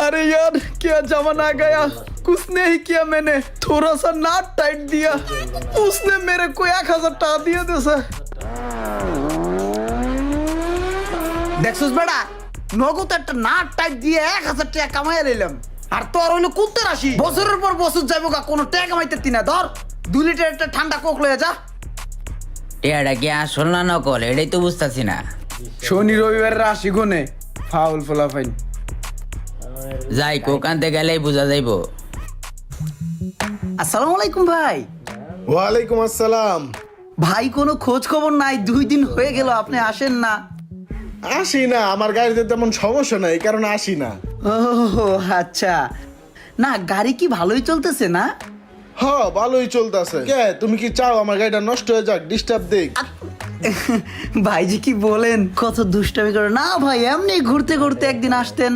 अरे यार क्या जमाना आ गया कुछ नहीं किया मैंने थोड़ा सा नाट टाइट दिया उसने मेरे को 1000 টাকা দিয়ে দিয়েছে দেখছস বেটা নগদ একটা নাট টাইট দিয়ে 1000 টাকা কামাইয়া নিলাম আর তোর হইলো কুত্তে রাশি বছরের পর বছর যাইবো গা কোনো টাকা কামাইতে তিনা ধর 2 লিটার একটা ঠান্ডা কোক লয়ে যা এটা কি আসল না নকল এটাই তো বুঝতেছি না। শনি রবিবার রাশি গুনে ফাউল ফলাফাইন যাই কোক আনতে গেলেই বোঝা যাইবো। আসসালামু আলাইকুম ভাই। ওয়ালাইকুম আসসালাম। ভাই কোনো খোঁজ খবর নাই 2 দিন হয়ে গেল আপনি আসেন না। আসি না, আমার গাড়িতে তেমন সমস্যা নাই, এই কারণে আসি না। ও আচ্ছা না গাড়ি কি ভালোই চলতেছে না? হ ভালোই চলতেছে। কে তুমি কি চাও আমার গাড়িটা নষ্ট হয়ে যাক, ডিস্টার্ব দেখ? ভাইজি কি বলেন কত দুষ্টামি করে না ভাই এমনি ঘুরতে ঘুরতে একদিন আসতেন